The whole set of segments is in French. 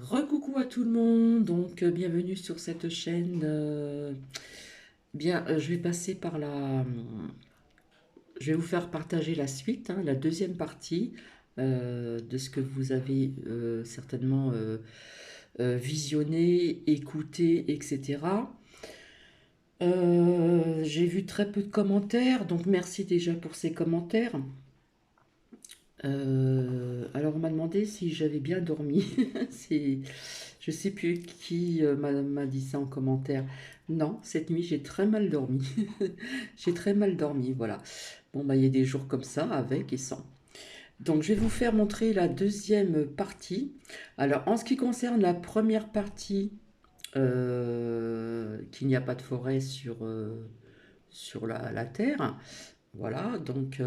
Recoucou à tout le monde, donc bienvenue sur cette chaîne. Je vais passer par je vais vous faire partager la suite, hein, la deuxième partie de ce que vous avez certainement visionné, écouté, etc. J'ai vu très peu de commentaires, donc merci déjà pour ces commentaires. Alors on m'a demandé si j'avais bien dormi. C'est, je sais plus qui m'a dit ça en commentaire. Non, cette nuit j'ai très mal dormi. J'ai très mal dormi, voilà. Bon bah il y a des jours comme ça, avec et sans. Donc je vais vous faire montrer la deuxième partie. Alors en ce qui concerne la première partie, qu'il n'y a pas de forêt sur la Terre. Voilà, donc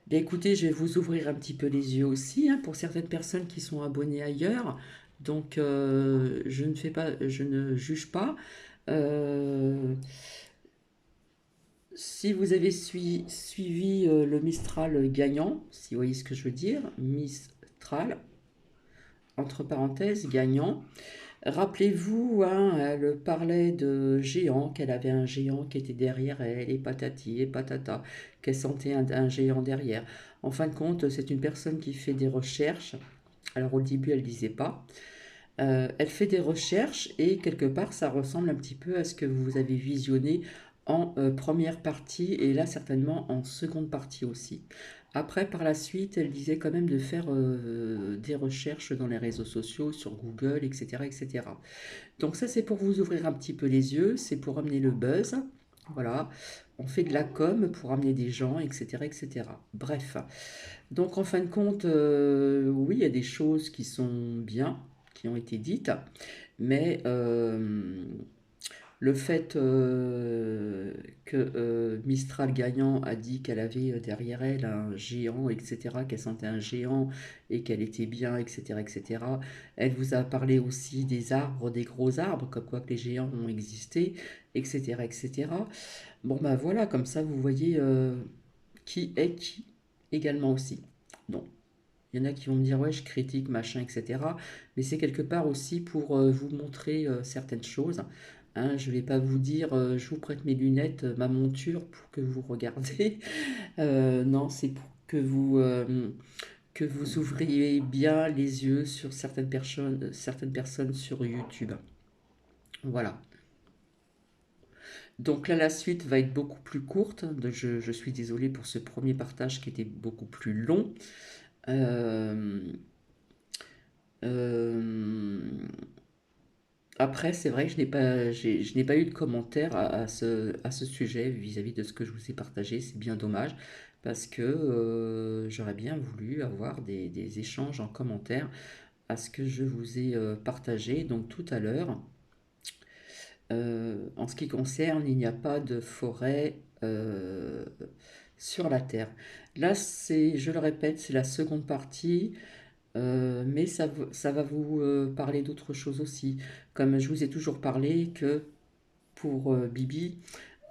bien écoutez, je vais vous ouvrir un petit peu les yeux aussi, hein, pour certaines personnes qui sont abonnées ailleurs. Donc je ne juge pas. Euh, Si vous avez suivi le Mistral gagnant, si vous voyez ce que je veux dire, Mistral, entre parenthèses, gagnant. Rappelez-vous, hein, elle parlait de géant, qu'elle avait un géant qui était derrière elle, et patati et patata, qu'elle sentait un géant derrière. En fin de compte, c'est une personne qui fait des recherches. Alors au début, elle ne disait pas. Elle fait des recherches et quelque part, ça ressemble un petit peu à ce que vous avez visionné en première partie et là certainement en seconde partie aussi. Après, par la suite, elle disait quand même de faire des recherches dans les réseaux sociaux, sur Google, etc., etc. Donc ça, c'est pour vous ouvrir un petit peu les yeux, c'est pour amener le buzz. Voilà, on fait de la com pour amener des gens, etc., etc. Bref, donc en fin de compte, oui, il y a des choses qui sont bien, qui ont été dites, mais le fait que Mistral gagnant a dit qu'elle avait derrière elle un géant, etc., qu'elle sentait un géant et qu'elle était bien, etc., etc. Elle vous a parlé aussi des arbres, des gros arbres, comme quoi que les géants ont existé, etc., etc. Bon, ben voilà, comme ça vous voyez qui est qui également aussi. Donc, il y en a qui vont me dire, ouais, je critique, machin, etc. Mais c'est quelque part aussi pour vous montrer certaines choses. Hein, je ne vais pas vous dire, je vous prête mes lunettes, ma monture pour que vous regardiez. Non, c'est pour que vous ouvriez bien les yeux sur certaines personnes sur YouTube. Voilà. Donc là, la suite va être beaucoup plus courte. Je suis désolée pour ce premier partage qui était beaucoup plus long. Euh, euh, Après, c'est vrai que je n'ai pas eu de commentaire à ce sujet vis-à-vis de ce que je vous ai partagé. C'est bien dommage parce que j'aurais bien voulu avoir des échanges en commentaire à ce que je vous ai partagé. Donc tout à l'heure, en ce qui concerne, il n'y a pas de forêt sur la Terre. Là, je le répète, c'est la seconde partie. Mais ça va vous parler d'autres choses aussi. Comme je vous ai toujours parlé que pour Bibi,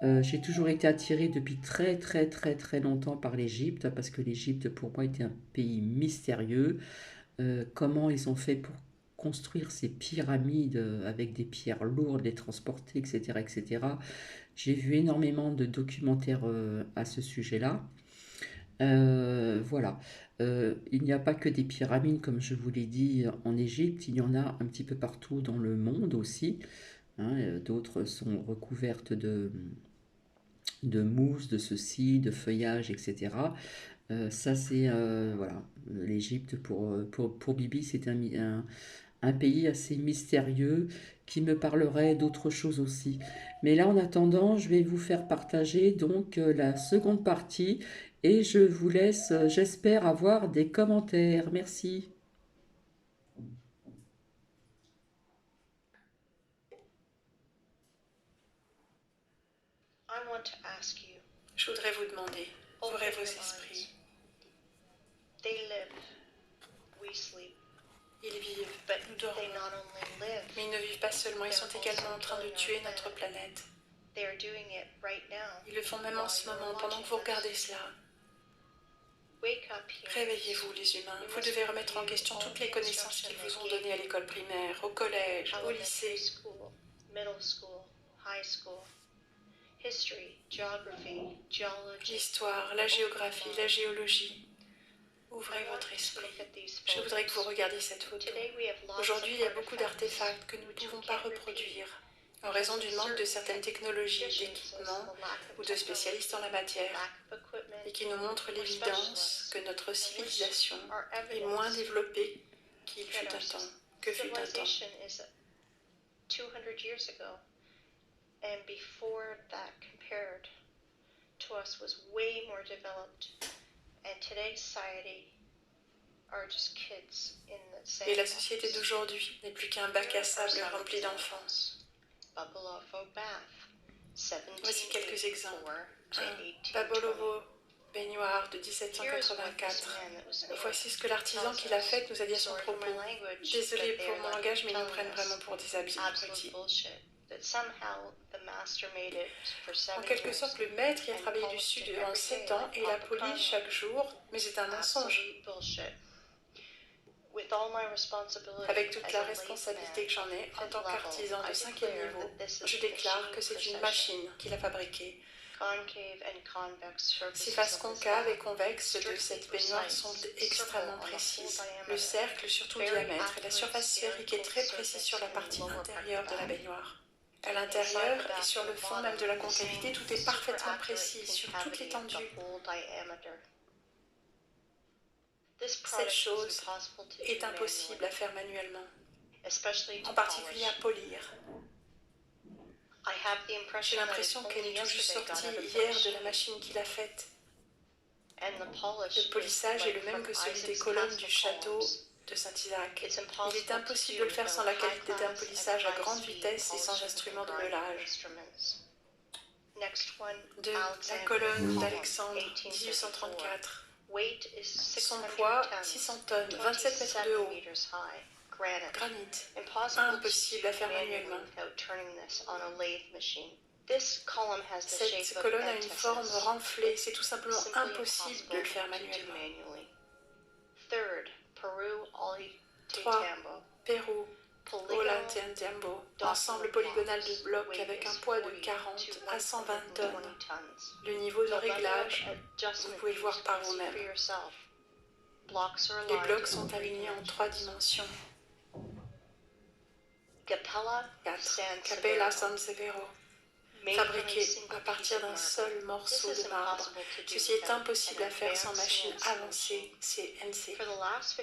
j'ai toujours été attirée depuis très très très très longtemps par l'Égypte, parce que l'Égypte pour moi était un pays mystérieux. Comment ils ont fait pour construire ces pyramides avec des pierres lourdes, les transporter, etc. etc. J'ai vu énormément de documentaires à ce sujet-là. Voilà. Il n'y a pas que des pyramides, comme je vous l'ai dit, en Égypte, il y en a un petit peu partout dans le monde aussi, hein. D'autres sont recouvertes de mousse, de ceci, de feuillage, etc. Ça, c'est voilà, l'Égypte pour Bibi, c'est un pays assez mystérieux qui me parlerait d'autres choses aussi. Mais là, en attendant, je vais vous faire partager donc la seconde partie et je vous laisse, j'espère avoir des commentaires. Merci. Je voudrais vous demander, ouvrez vos esprits. Ils vivent, nous dormons. Mais ils ne vivent pas seulement, ils sont également en train de tuer notre planète. Ils le font même en ce moment, pendant que vous regardez cela. Réveillez-vous, les humains. Vous devez remettre en question toutes les connaissances qu'ils vous ont données à l'école l'école primaire, au collège, au lycée. School, middle school, high school. History, geography, geology. L'histoire, la géographie, la géologie. Ouvrez votre esprit. Je voudrais que vous regardiez cette photo. Aujourd'hui, il y a beaucoup d'artefacts que nous ne pouvons pas reproduire en raison du manque de certaines technologies, d'équipements ou de spécialistes en la matière, et qui nous montrent l'évidence que notre civilisation est moins développée qu'il fut un temps, que fut un temps. 200 years ago, and before that compared to us was way more developed, and today's society are just kids in the same. Et la société d'aujourd'hui n'est plus qu'un bac à sable rempli d'enfants. Voici quelques exemples. Babolovo, baignoire de 1784. Voici ce que l'artisan qui l'a faite nous a dit à son propos. Désolé pour mon langage, mais ils nous prennent vraiment pour des abrutis. En quelque sorte, le maître y a travaillé dessus durant 7 ans et l'a poli chaque jour, mais c'est un mensonge. Avec toute la responsabilité que j'en ai en tant qu'artisan de 5e niveau, je déclare que c'est une machine qui l'a fabriquée. Ces faces concaves et convexes de cette baignoire sont extrêmement précises. Le cercle, surtout le diamètre, et la surface sphérique est très précise sur la partie intérieure de la baignoire. À l'intérieur et sur le fond même de la concavité, tout est parfaitement précis sur toute l'étendue. Cette chose est impossible à faire manuellement, en particulier à polir. J'ai l'impression qu'elle est tout juste sortie hier de la machine qui l'a faite. Le polissage est le même que celui des colonnes du château de Saint-Isaac. Il est impossible de le faire sans la qualité d'un polissage à grande vitesse et sans instrument de meulage. 2. La colonne d'Alexandre, 1834. Son poids, 600 tonnes, 27 mètres de haut. Granit. Impossible à faire manuellement. Cette colonne a une forme renflée, c'est tout simplement impossible de le faire manuellement. 3. Pérou, Ollantaytambo, ensemble polygonal de blocs avec un poids de 40 à 120 tonnes. Le niveau de réglage, vous pouvez le voir par vous-même. Les blocs sont alignés en 3 dimensions. 4. Capella San Severo, fabriqué à partir d'un seul morceau de marbre. Ceci est impossible à faire sans machine avancée, CNC.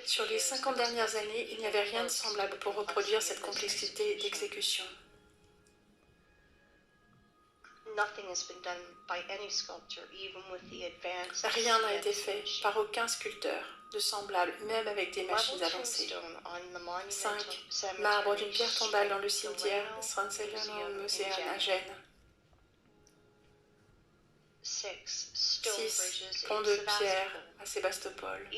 Sur les 50 dernières années, il n'y avait rien de semblable pour reproduire cette complexité d'exécution. Rien n'a été fait par aucun sculpteur de semblable, même avec des machines avancées. 5. Marbre d'une pierre tombale dans le cimetière San Celano Museum à Gênes. 6. Pont de pierre à Sébastopol.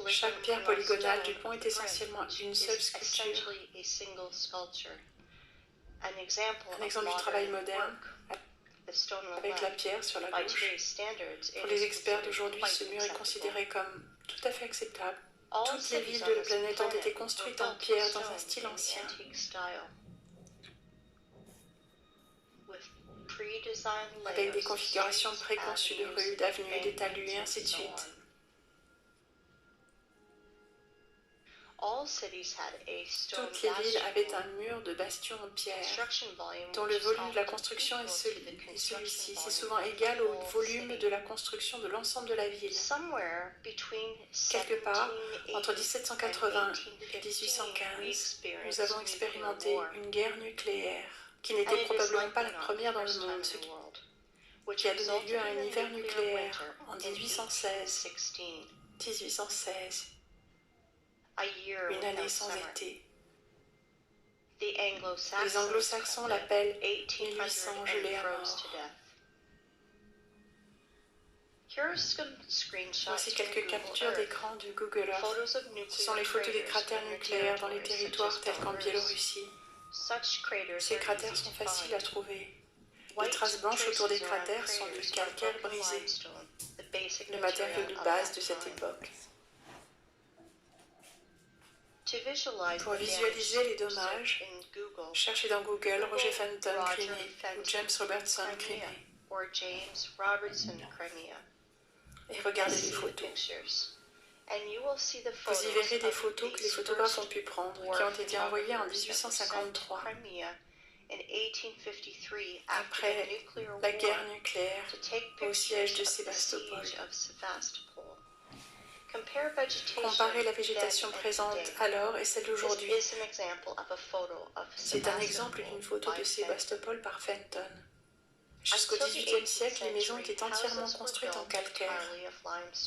Chaque pierre polygonale du pont est essentiellement une seule sculpture. Un exemple du travail moderne avec la pierre sur la gauche. Pour les experts d'aujourd'hui, ce mur est considéré comme tout à fait acceptable. Toutes les villes de la planète ont été construites en pierre dans un style ancien. Avec des configurations préconçues de rues, d'avenues, des talus et ainsi de suite. Toutes les villes avaient un mur de bastions en pierre, dont le volume de la construction est celui-ci. C'est souvent égal au volume de la construction de l'ensemble de la ville. Quelque part, entre 1780 et 1815, nous avons expérimenté une guerre nucléaire, qui n'était probablement pas la première dans le monde, ce qui a donné lieu à un hiver nucléaire en 1816. Une année sans été. Les anglo-saxons l'appellent 1800 gelés à mort. Voici quelques captures d'écran du Google Earth. Ce sont les photos des cratères nucléaires dans les territoires tels qu'en Biélorussie. Ces cratères sont faciles à trouver. Les traces blanches autour des cratères sont du calcaire brisé, le matériau de base de cette époque. Pour visualiser les dommages, cherchez dans Google Roger Fenton Crimée ou James Robertson Crimée et regardez les photos. Vous y verrez des photos que les photographes ont pu prendre, qui ont été envoyées en 1853, après la guerre nucléaire, au siège de Sébastopol. Comparez la végétation présente alors et celle d'aujourd'hui. C'est un exemple d'une photo de Sébastopol par Fenton. Jusqu'au XVIIIe siècle, les maisons étaient entièrement construites en calcaire.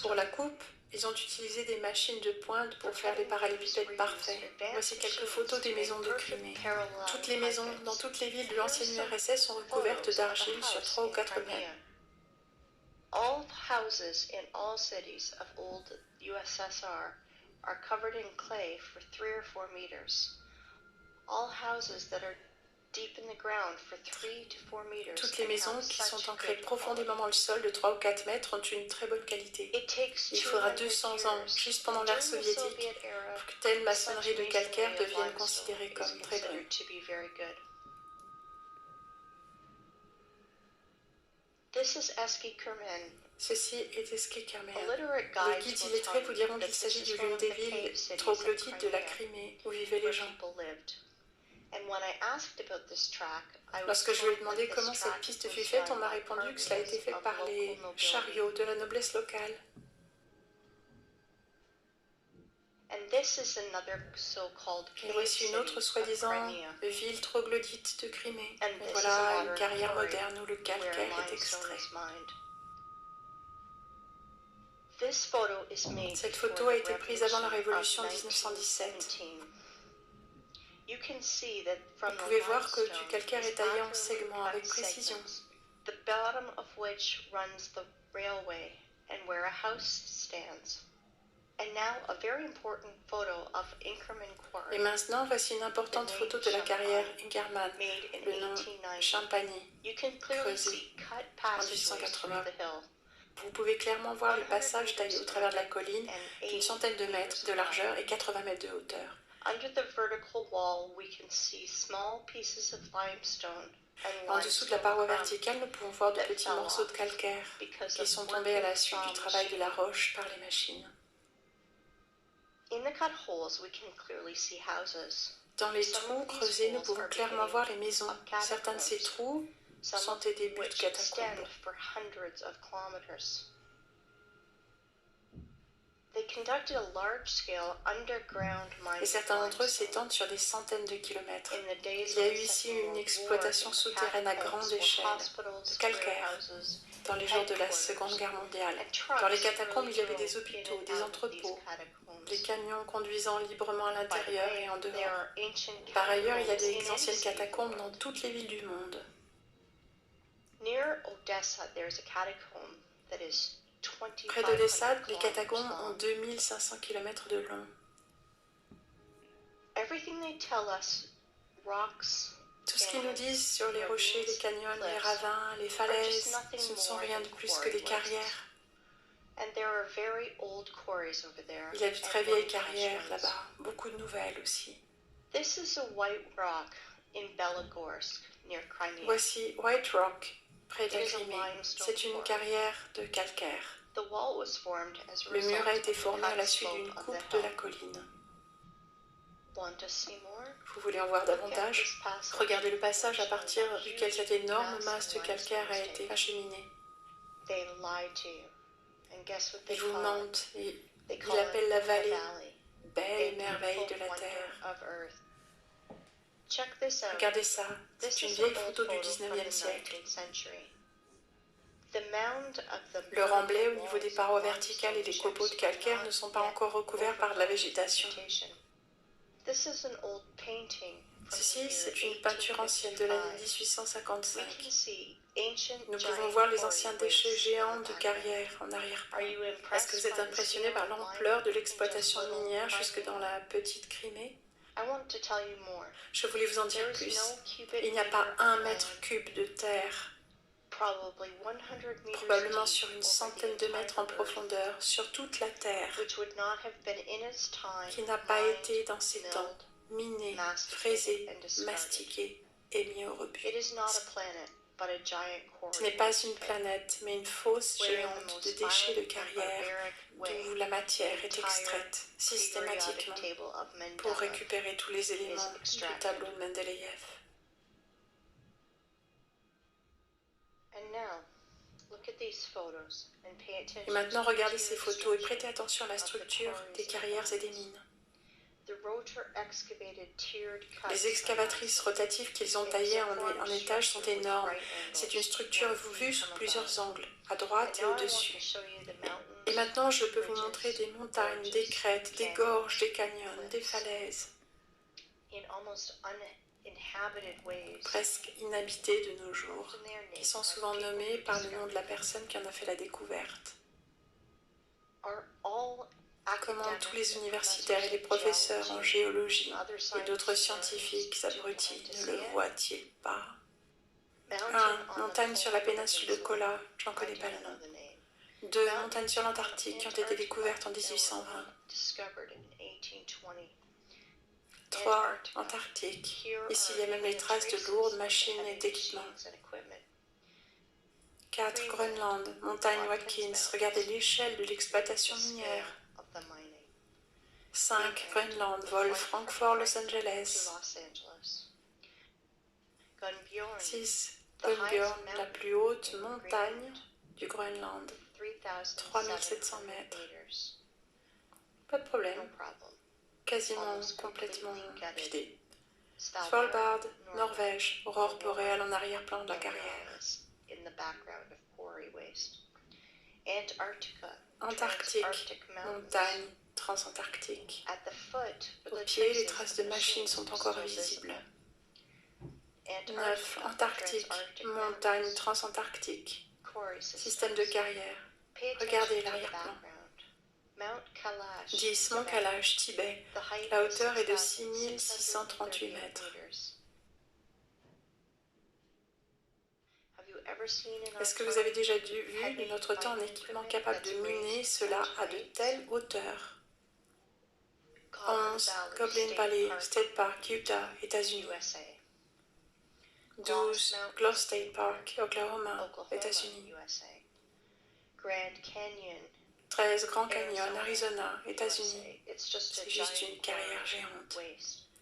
Pour la coupe, ils ont utilisé des machines de pointe pour faire les parallélépipèdes parfaits. Voici quelques photos des maisons de Crimée. Toutes les maisons dans toutes les villes de l'ancienne URSS sont recouvertes d'argile sur 3 ou 4 mètres. All houses in all cities of old USSR are covered in clay for 3 or 4 meters. All houses that are deep in the ground for 3 to 4 meters. Toutes les maisons qui sont ancrées profondément dans le sol de 3 ou 4 mètres ont une très bonne qualité. Il faudra 200 ans, juste pendant l'ère soviétique, pour que telle maçonnerie de calcaire devienne considérée comme très bonne. This is Eski Kermen. Ceci est Eski Kermen. Les guides illettrés vous diront qu'il s'agit de l'une des villes troglodytes de la Crimée où vivaient les gens. Lorsque je lui ai demandé comment cette piste fut faite, on m'a répondu que cela a été fait par les chariots de la noblesse locale. Et voici une autre soi-disant ville troglodyte de Crimée. Et voilà une carrière moderne où le calcaire est extrait. Cette photo a été prise avant la révolution de 1917. Vous pouvez voir que du calcaire est taillé en segments avec précision. Et maintenant, voici une importante photo de la carrière Ingerman, le nom Champagny, creusé en 1880. Vous pouvez clairement voir le passage taillé au travers de la colline d'une centaine de mètres de largeur et 80 mètres de hauteur. En dessous de la paroi verticale, nous pouvons voir de petits morceaux de calcaire qui sont tombés à la suite du travail de la roche par les machines. Dans les trous creusés, nous pouvons clairement voir les maisons. Certains de ces trous sont des débuts de catacombes. Et certains d'entre eux s'étendent sur des centaines de kilomètres. Il y a eu ici une exploitation souterraine à grande échelle de calcaire dans les jours de la Seconde Guerre mondiale. Dans les catacombes, il y avait des hôpitaux, des entrepôts, des camions conduisant librement à l'intérieur et en dehors. Par ailleurs, il y a des anciennes catacombes dans toutes les villes du monde. Près d'Odessa, les catacombes ont 2500 km de long. Tout ce qu'ils nous disent sur les rochers, les canyons, les ravins, les falaises, ce ne sont rien de plus que des carrières. Il y a de très vieilles carrières là-bas, beaucoup de nouvelles aussi. Voici White Rock, près de la Crimée. C'est une carrière de calcaire. Le mur a été formé à la suite d'une coupe de la colline. Vous voulez en voir davantage? Regardez le passage à partir duquel cette énorme masse de calcaire a été acheminée. Ils vous mentent et ils l'appellent la vallée, belle merveille de la terre. Regardez ça, c'est une vieille photo du 19e siècle. Le remblai au niveau des parois verticales et des copeaux de calcaire ne sont pas encore recouverts par de la végétation. Ceci, c'est une peinture ancienne de l'année 1855. Nous pouvons voir les anciens déchets géants de carrière en arrière-plan. Est-ce que vous êtes impressionné par l'ampleur de l'exploitation minière jusque dans la petite Crimée? Je voulais vous en dire plus. Il n'y a pas 1 mètre cube de terre probably 100 meters probablement deep sur une over the centaine de mètres en entire Earth, profondeur, sur toute la Terre, which would not have been in its time qui n'a pas mined, été dans ces temps milled, miné, masticated, fraisé, and discarded. mastiqué et mis au rebut. It is not a planet, but a giant Ce quarry n'est pas waste une pit, planète, mais une fosse where in the géante de most déchets de violent and carrière barbaric way, d'où la matière the est entire extraite periodic systématiquement table of pour Mendeleev récupérer tous les éléments du extracted. tableau de Mendeleïev. And now, look at these photos and pay Et attention maintenant, to regardez the ces tier photos et structure prêtez attention à la of the structure quarries des and carrières et des mines. mines. The rotor excavated tiered cuts Les excavatrices rotatives qu'ils ont taillées en étages sont énormes. C'est une structure vue sous plusieurs angles, à droite et au-dessus. Et maintenant, je peux vous montrer des montagnes, des crêtes, des gorges, des canyons, des falaises, presque inhabitées de nos jours, qui sont souvent nommées par le nom de la personne qui en a fait la découverte. Comment tous les universitaires et les professeurs en géologie et d'autres scientifiques abrutis ne le voient-ils pas? 1. Montagne sur la péninsule de Kola, j'en connais pas le nom. 2. Montagnes sur l'Antarctique qui ont été découvertes en 1820. 3. Antarctique. Ici, il y a même les traces de lourdes machines et d'équipements. 4. Groenland, montagne Watkins. Regardez l'échelle de l'exploitation minière. 5. Groenland, vol Francfort-Los Angeles. 6. Gunbjörn, la plus haute montagne du Groenland, 3700 mètres. Pas de problème, quasiment complètement vidé. Svalbard, Norvège, aurore boréale en arrière-plan de la carrière. Antarctique, montagne transantarctique. Au pied, les traces de machines sont encore visibles. 9. Antarctique, montagne transantarctique. Système de carrière. Regardez l'arrière-plan. 10. Mont Kalash, Tibet. La hauteur est de 6638 mètres. Est-ce que vous avez déjà vu de notre temps un équipement capable de miner cela à de telles hauteurs? 11. Goblin Valley, State Park, Utah, États-Unis. 12. Glow State Park, Oklahoma, États-Unis. 13. Grand Canyon, Arizona, États-Unis. C'est juste une carrière géante.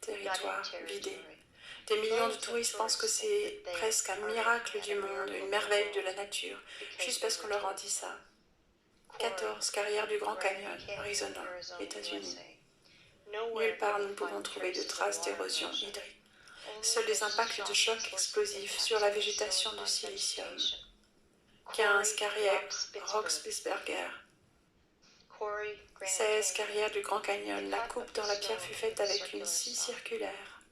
Territoire vidé. Des millions de touristes pensent que c'est presque un miracle du monde, une merveille de la nature, juste parce qu'on leur en dit ça. 14. Carrière du Grand Canyon, Arizona, États-Unis. Nulle part nous ne pouvons trouver de traces d'érosion hydrique. Seuls les impacts de chocs explosifs sur la végétation de silicium. 15. Carrière Roxbisberger. 16. Carrière du Grand Canyon. La coupe dans la pierre fut faite avec une scie circulaire.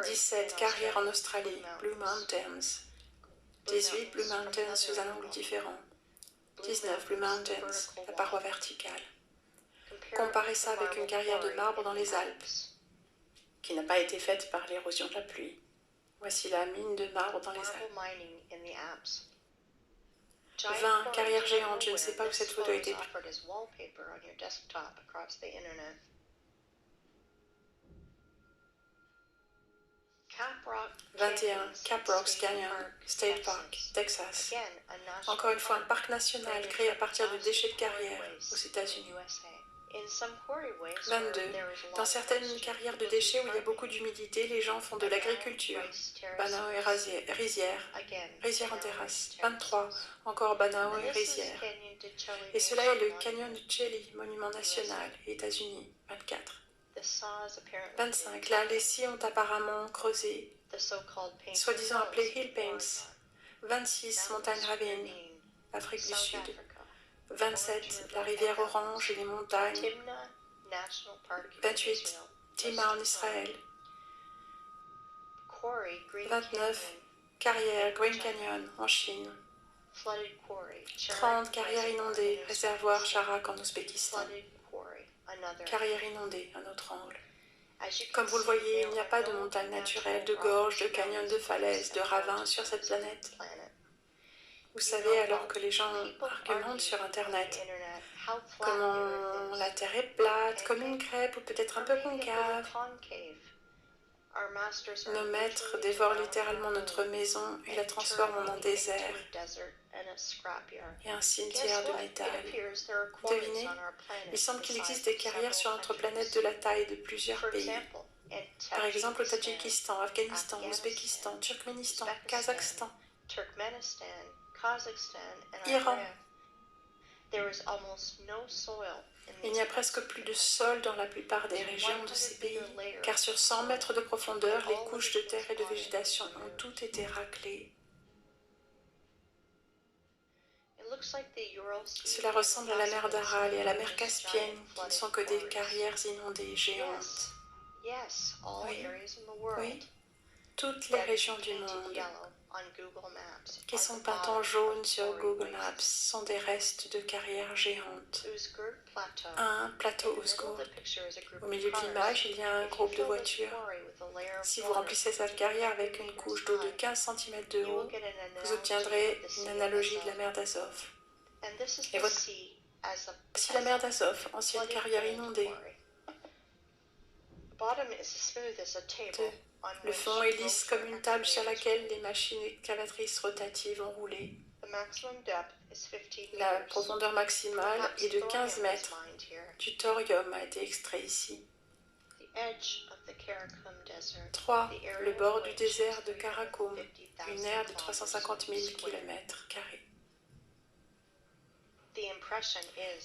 17. Carrière en Australie. Blue Mountains. 18. Blue Mountains sous un angle différent. 19. Blue Mountains. La paroi verticale. Comparez ça avec une carrière de marbre dans les Alpes, qui n'a pas été faite par l'érosion de la pluie. Voici la mine de marbre dans les Alpes. 20. Carrière géante, je ne sais pas où cette photo a été prise. 21. Cap Rocks Canyon, State Park, Texas. Encore une fois, un parc national créé à partir de déchets de carrière aux États-Unis. 22. Dans certaines carrières de déchets où il y a beaucoup d'humidité, les gens font de l'agriculture. Banao et rizière. Rizière en terrasse. 23. Encore banao et rizière. Et cela est le canyon de Chelly, monument national, États-Unis. 24. 25. Là, les scies ont apparemment creusé, soi-disant appelé Hill Paints. 26. Montagne Ravine, Afrique du Sud. 27. La rivière Orange et les montagnes. 28. Timna en Israël. 29. Carrière Green Canyon en Chine. 30. Carrière inondée, réservoir Charak en Ouzbékistan. Carrière inondée, un autre angle. Comme vous le voyez, il n'y a pas de montagne naturelle, de gorges, de canyons, de falaises, de ravins sur cette planète. Vous savez, alors que les gens argumentent sur Internet comment la Terre est plate, comme une crêpe ou peut-être un peu concave, nos maîtres dévorent littéralement notre maison et la transforment en un désert et un cimetière de métal. Devinez, il semble qu'il existe des carrières sur notre planète de la taille de plusieurs pays. Par exemple au Tadjikistan, Afghanistan, Ouzbékistan, Turkménistan, Kazakhstan, Iran. Il n'y a presque plus de sol dans la plupart des régions de ces pays, car sur 100 mètres de profondeur, les couches de terre et de végétation ont toutes été raclées. Cela ressemble à la mer d'Aral et à la mer Caspienne, qui ne sont que des carrières inondées géantes. Oui, oui, toutes les régions du monde qui sont peintes en jaune sur Google Maps sont des restes de carrières géantes. Un plateau Ouzgour. Au milieu de l'image, il y a un groupe de voitures. Si vous remplissez cette carrière avec une couche d'eau de 15 cm de haut, vous obtiendrez une analogie de la mer d'Azov. Et voici la mer d'Azov, ancienne carrière inondée. Le fond est lisse comme une table sur laquelle les machines excavatrices rotatives ont roulé. La profondeur maximale est de 15 mètres. Du thorium a été extrait ici. 3. Le bord du désert de Karakoum, une aire de 350 000 km².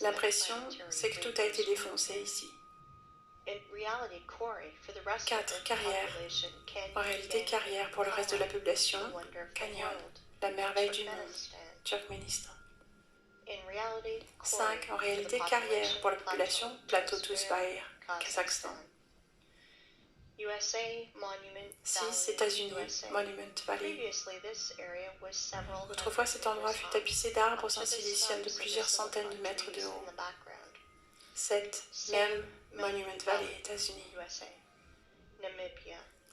L'impression, c'est que tout a été défoncé ici. 4. Carrière. En réalité, carrière pour le reste de la population, canyon, la merveille du monde, Turkménistan. 5. En réalité, carrière pour la population, plateau Tuzbaïr, Kazakhstan. 6. États-Unis, Monument Valley. Autrefois, cet endroit fut tapissé d'arbres en silicium de plusieurs centaines de mètres de haut. 7. Même Monument Valley, États-Unis.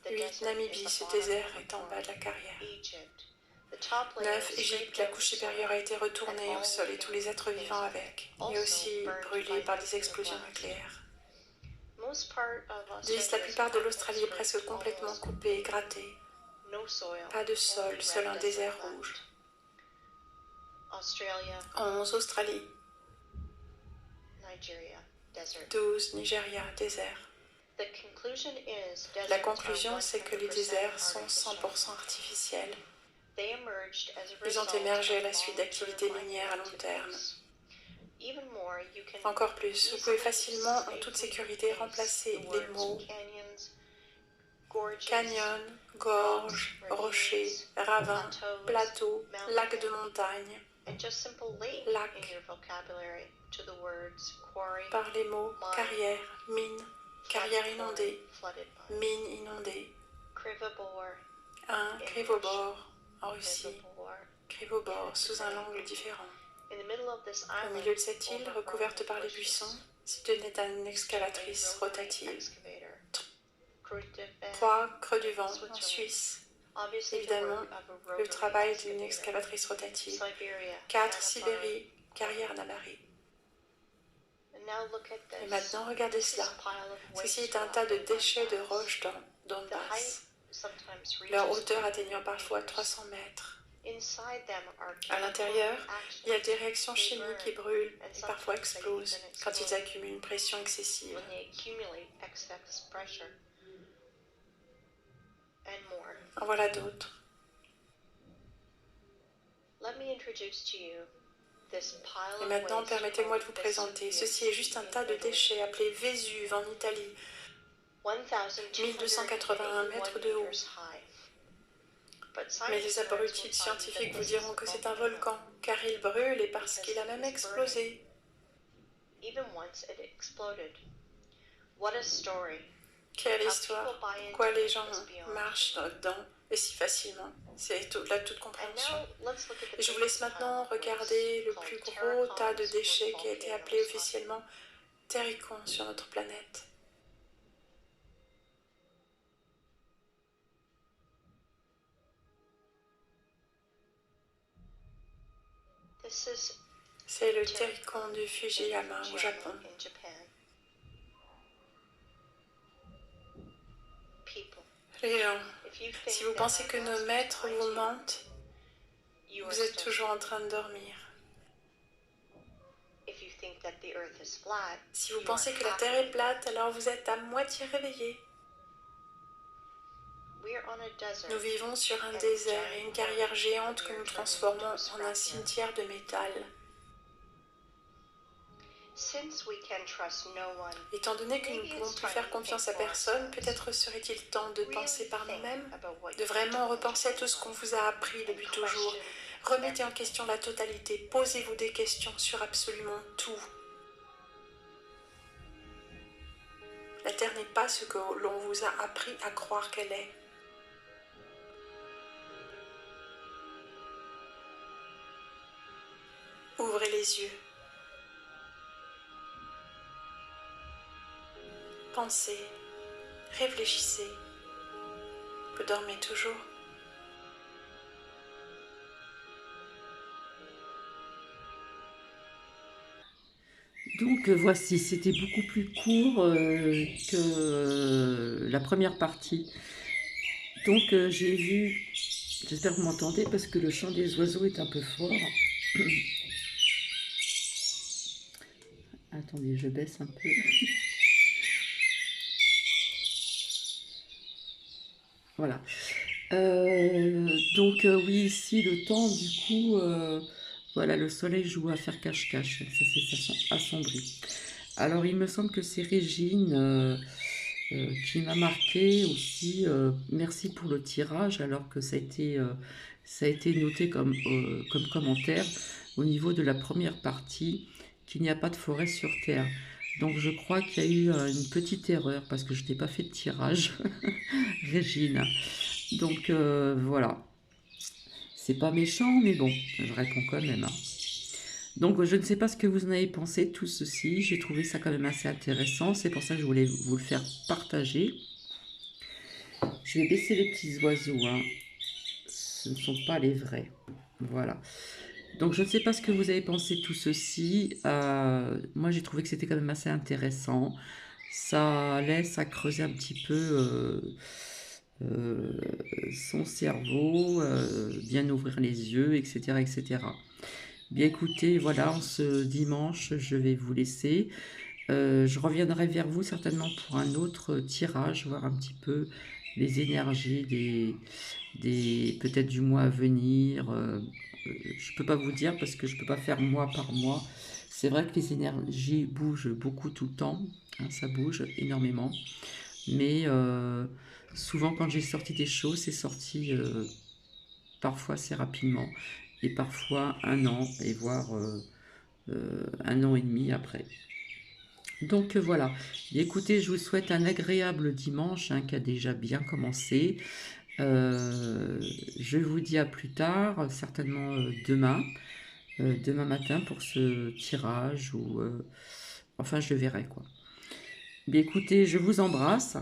8. Namibie, ce désert est en bas de la carrière. 9. Égypte, la couche supérieure a été retournée au sol et tous les êtres vivants avec, et aussi brûlés par des explosions nucléaires. 10. La plupart de l'Australie est presque complètement coupée et grattée. Pas de sol, seul un désert rouge. 11. Australie. 12. Nigeria, désert. La conclusion, c'est que les déserts sont 100% artificiels. Ils ont émergé à la suite d'activités minières à long terme. Encore plus, vous pouvez facilement, en toute sécurité, remplacer les mots canyon, gorge, rocher, ravin, plateau, lac de montagne, lac, par les mots carrière, mine, carrière inondée, mine inondée. Un Krivobor en Russie, Krivobor sous un angle différent. Au milieu de cette île, recouverte par les buissons, se tenait une excavatrice rotative. 3. Creux du vent en Suisse. Évidemment, le travail d'une excavatrice rotative. 4. Sibérie, carrière Namari. Et maintenant, regardez cela. Ceci est un tas de déchets de roches dans Donbass. Leur hauteur atteignant parfois 300 mètres. À l'intérieur, il y a des réactions chimiques qui brûlent et parfois explosent quand ils accumulent une pression excessive. En voilà d'autres. Et maintenant, permettez-moi de vous présenter. Ceci est juste un tas de déchets appelé Vésuve en Italie, 1281 mètres de haut. Mais les abrutis scientifiques vous diront que c'est un volcan, car il brûle et parce qu'il a même explosé. Quelle histoire! Pourquoi les gens marchent là-dedans et si facilement? C'est la toute compréhension. Et je vous laisse maintenant regarder le plus gros tas de déchets qui a été appelé officiellement Terricon sur notre planète. C'est le Terrikon du Fujiyama au Japon. Les gens, si vous pensez que nos maîtres vous mentent, vous êtes toujours en train de dormir. Si vous pensez que la Terre est plate, alors vous êtes à moitié réveillé. Nous vivons sur un désert et une carrière géante que nous transformons en un cimetière de métal. Étant donné que nous ne pouvons plus faire confiance à personne, peut-être serait-il temps de penser par nous-mêmes, de vraiment repenser à tout ce qu'on vous a appris depuis toujours. Remettez en question la totalité, posez-vous des questions sur absolument tout. La Terre n'est pas ce que l'on vous a appris à croire qu'elle est. Ouvrez les yeux. Pensez, réfléchissez. Vous dormez toujours. Donc voici, c'était beaucoup plus court que la première partie. Donc j'ai vu, j'espère que vous m'entendez parce que le chant des oiseaux est un peu fort. Attendez, je baisse un peu. Voilà. Oui, ici le temps, du coup, voilà, le soleil joue à faire cache-cache, ça s'est assombri. Alors il me semble que c'est Régine qui m'a marqué aussi. Merci pour le tirage, alors que ça a été noté comme commentaire au niveau de la première partie, qu'il n'y a pas de forêt sur Terre. Donc je crois qu'il y a eu une petite erreur parce que je n'ai pas fait de tirage, Régine. Donc voilà, c'est pas méchant, mais bon, je réponds quand même. Hein. Donc je ne sais pas ce que vous en avez pensé de tout ceci, j'ai trouvé ça quand même assez intéressant, c'est pour ça que je voulais vous le faire partager. Je vais baisser les petits oiseaux, hein. Ce ne sont pas les vrais, voilà. Donc je ne sais pas ce que vous avez pensé de tout ceci, moi j'ai trouvé que c'était quand même assez intéressant, ça laisse à creuser un petit peu son cerveau, bien ouvrir les yeux, etc. etc. Bien écoutez, voilà, en ce dimanche, je vais vous laisser. Je reviendrai vers vous certainement pour un autre tirage, voir un petit peu les énergies peut-être du mois à venir. Je peux pas vous dire parce que je peux pas faire mois par mois. C'est vrai que les énergies bougent beaucoup tout le temps, hein, ça bouge énormément. Mais souvent quand j'ai sorti des choses, c'est sorti parfois assez rapidement et parfois un an et voire un an et demi après. Donc voilà, écoutez, je vous souhaite un agréable dimanche hein, qui a déjà bien commencé. Je vous dis à plus tard, certainement demain matin pour ce tirage ou enfin je verrai quoi. Bien écoutez, je vous embrasse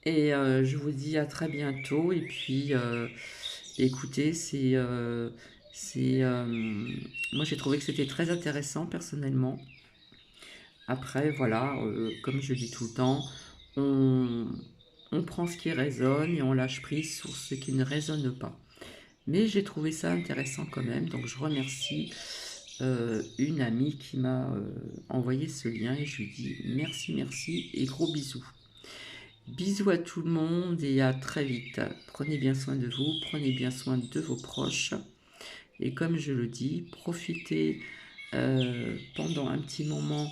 et je vous dis à très bientôt et puis écoutez, moi j'ai trouvé que c'était très intéressant personnellement. Après, voilà, comme je dis tout le temps, on prend ce qui résonne et on lâche prise sur ce qui ne résonne pas. Mais j'ai trouvé ça intéressant quand même, donc je remercie une amie qui m'a envoyé ce lien et je lui dis merci, merci et gros bisous. Bisous à tout le monde et à très vite. Prenez bien soin de vous, prenez bien soin de vos proches. Et comme je le dis, profitez pendant un petit moment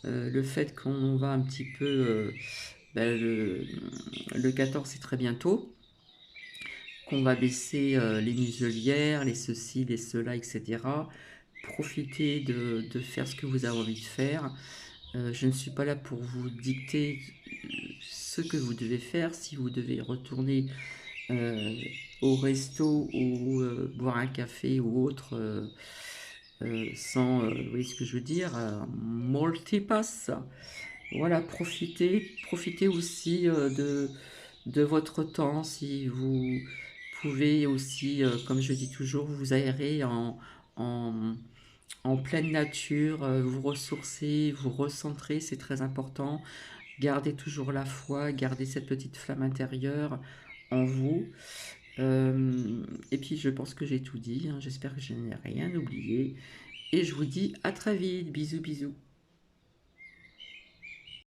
le fait qu'on va un petit peu, le 14 c'est très bientôt, qu'on va baisser les muselières, les ceci, les cela, etc. Profitez de faire ce que vous avez envie de faire. Je ne suis pas là pour vous dicter ce que vous devez faire. Si vous devez retourner au resto ou boire un café ou autre, sans, vous voyez ce que je veux dire, multipass. Voilà, profitez aussi de votre temps si vous pouvez aussi, comme je dis toujours, vous aérer en en pleine nature, vous ressourcer, vous recentrer, c'est très important. Gardez toujours la foi, gardez cette petite flamme intérieure en vous. Et puis je pense que j'ai tout dit, hein. J'espère que je n'ai rien oublié. Et je vous dis à très vite. Bisous, bisous.